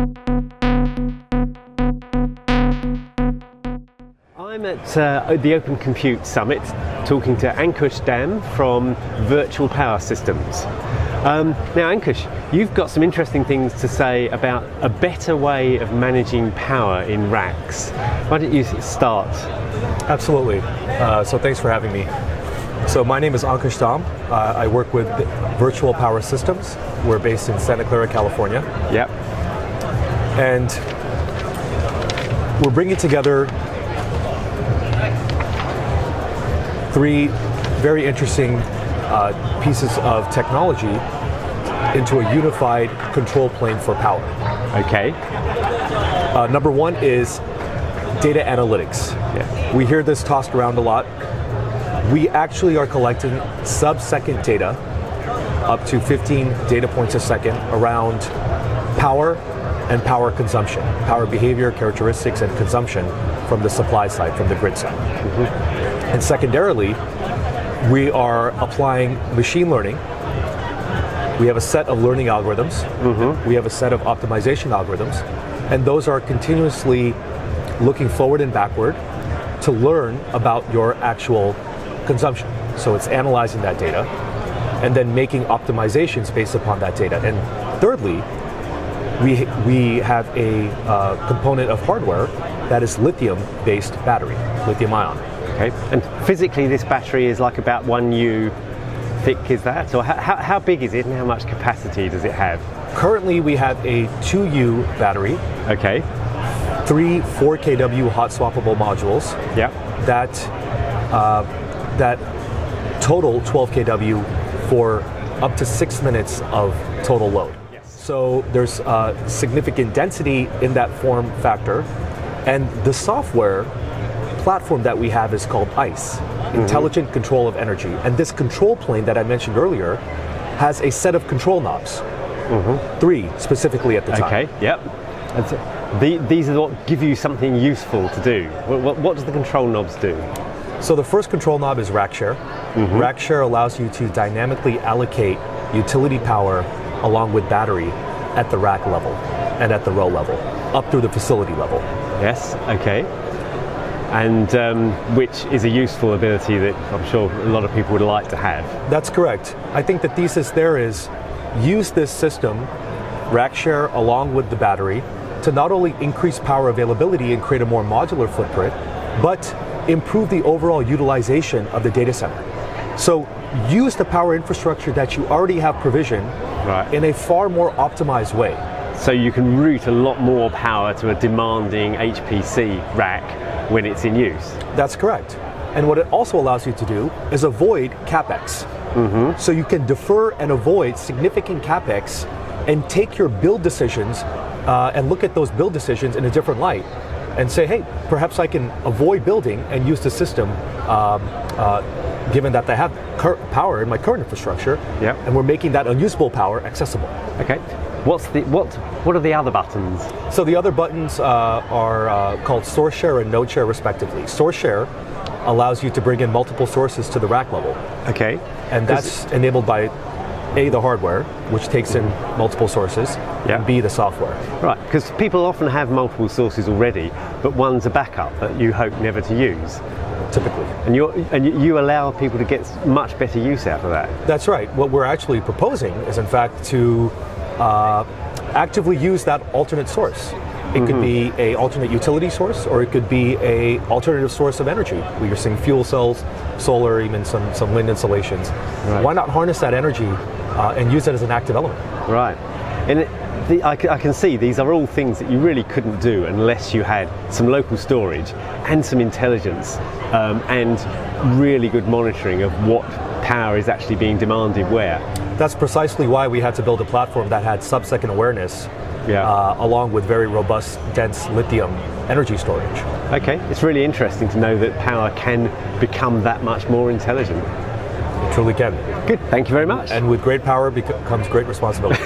I'm at the Open Compute Summit talking to Ankush Dham from Virtual Power Systems. Now Ankush, you've got some interesting things to say about a better way of managing power in racks. Why don't you start? Absolutely. So thanks for having me. So my name is Ankush Dham. I work with Virtual Power Systems. We're based in Santa Clara, California. Yep. And we're bringing together three very interesting pieces of technology into a unified control plane for power. Okay. Number one is data analytics. Yeah. We hear this tossed around a lot. We actually are collecting sub-second data, up to 15 data points a second, around power and power consumption, power behavior, characteristics, and consumption from the supply side, from the grid side. Mm-hmm. And secondarily, we are applying machine learning. We have a set of learning algorithms. Mm-hmm. We have a set of optimization algorithms. And those are continuously looking forward and backward to learn about your actual consumption. So it's analyzing that data and then making optimizations based upon that data. And thirdly, we have a component of hardware that is lithium-based battery, lithium-ion. Okay. And physically, this battery is like about 1 U thick, is that? Or how big is it and how much capacity does it have? Currently, we have a 2U battery. Okay. 3 4 kW hot-swappable modules. Yeah. That total 12 kW for up to 6 minutes of total load. Yes. So there's significant density in that form factor, and the software platform that we have is called ICE, Intelligent Control of Energy. And this control plane that I mentioned earlier has a set of control knobs, 3 specifically at the time. Okay, yep. And so these are what give you something useful to do. What does the control knobs do? So the first control knob is rack share. Rack share allows you to dynamically allocate utility power along with battery at the rack level and at the row level, up through the facility level. Yes, okay. And which is a useful ability that I'm sure a lot of people would like to have. That's correct. I think the thesis there is use this system, rack share along with the battery, to not only increase power availability and create a more modular footprint, but improve the overall utilization of the data center. So use the power infrastructure that you already have provisioned in a far more optimized way. So you can route a lot more power to a demanding HPC rack when it's in use. That's correct. And what it also allows you to do is avoid CapEx. So you can defer and avoid significant CapEx and take your build decisions and look at those build decisions in a different light and say, hey, perhaps I can avoid building and use the system given that I have power in my current infrastructure, and we're making that unusable power accessible. Okay. What are the other buttons? So the other buttons are called source share and node share respectively. Source share allows you to bring in multiple sources to the rack level. Okay. And that's enabled by A, the hardware, which takes in multiple sources, and B, the software. Right, because people often have multiple sources already, but one's a backup that you hope never to use. Typically. And you allow people to get much better use out of that. That's right. What we're actually proposing is in fact to actively use that alternate source. It could be a alternate utility source, or it could be a alternative source of energy. We are seeing fuel cells, solar, even some wind installations. Right. Why not harness that energy and use it as an active element? Right. And I can see these are all things that you really couldn't do unless you had some local storage and some intelligence and really good monitoring of what power is actually being demanded where. That's precisely why we had to build a platform that had sub-second awareness along with very robust, dense lithium energy storage. Okay, it's really interesting to know that power can become that much more intelligent. It truly can. Good, thank you very much. And with great power comes great responsibility.